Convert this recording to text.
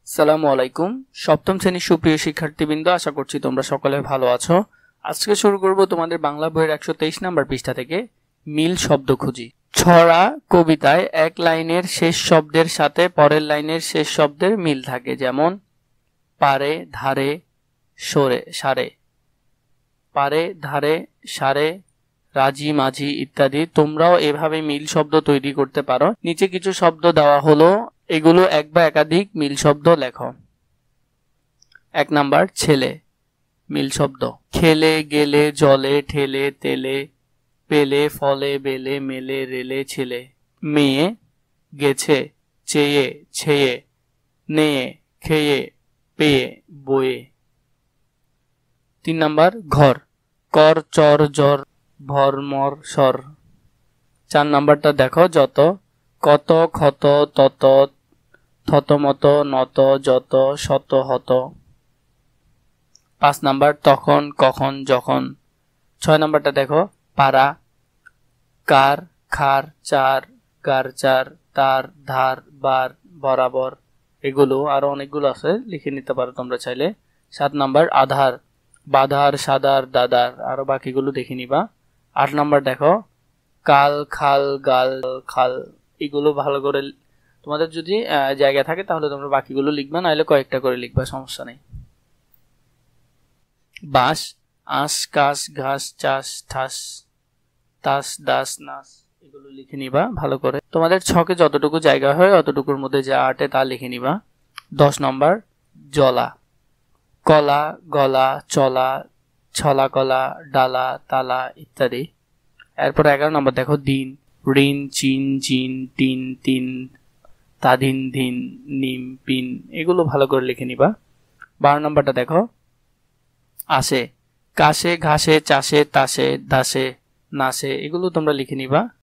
আসসালামু আলাইকুম। সপ্তম শ্রেণীর সুপ্রিয় শিক্ষার্থীবৃন্দ, আশা করছি তোমরা সকলে ভালো আছো। আজকে শুরু করব তোমাদের বাংলা বইয়ের 123 নম্বর পৃষ্ঠা থেকে মিল শব্দ খুঁজি। ছড়া কবিতায় এক লাইনের শেষ শব্দের সাথে পরের লাইনের শেষ শব্দের মিল থাকে, যেমন পারে, ধারে, সরে, সারে। পারে, ধারে, সারে, রাজি, মাঝি ইত্যাদি। তোমরাও এভাবে মিল শব্দ তৈরি করতে পারো। নিচে কিছু শব্দ দেওয়া হলো, এগুলো এক বা একাধিক মিল শব্দ লেখো। 1 নাম্বার ছেলে, মিল শব্দ খেলে, গেলে, জলে, ঠেলে, তেলে, পেলে, ফলে, বেলে, মেলে, রেলে, ছেলে। মেয়ে, গেছে, চেয়ে, ছেয়ে, নেয়ে, খেয়ে, পেয়ে, বয়ে। 3 নাম্বার ঘর, কর, চর, জর, ভর, মর, সর। 4 নাম্বারটা দেখো, যত, কত, ক্ষত, তত, থতমত, নত, যত, শত, হত। 5 নাম্বার তখন, কখন, যখন। 6 নাম্বারটা দেখো, পারা, কার, খার, চার, গার, চার, তার, ধার, বার, বরাবর। এগুলো আরো অনেকগুলো আছে, লিখে নিতে পারো তোমরা চাইলে। 7 নাম্বার আধার, বাধার, সাদার, দাদার। আরো বাকিগুলো দেখে নিবা। 8 নাম্বার দেখো, কাল, খাল, গাল, খাল। এগুলো ভালো করে তোমাদের যদি জায়গা থাকে তাহলে তোমরা বাকিগুলো লিখবা, নাহলে কয়েকটা করে লিখবা, সমস্যা নেই। বাঁশ, আঁশ, কাশ, ঘাস, চাষ, ঠাস, তাস, দাস, নাস। এগুলো লিখে নিবা ভালো করে। তোমাদের ছকে যতটুকু জায়গা হয় অতটুকুর মধ্যে যা আটে তা লিখে নিবা। 10 নম্বর জলা, কলা, গলা, চলা, ছলা, কলা, ডালা, তালা ইত্যাদি। এরপর 11 নম্বর দেখো দিন, ঋণ, চিন, জিন, টিন, তিন, তাধিন, ধিন, নিম, পিন। এগুলো ভালো করে লিখে নিবা। 12 নম্বরটা দেখো আসে, কাশে, ঘাসে, চাষে, তাসে, দাসে, নাসে। এগুলো তোমরা লিখে নিবা।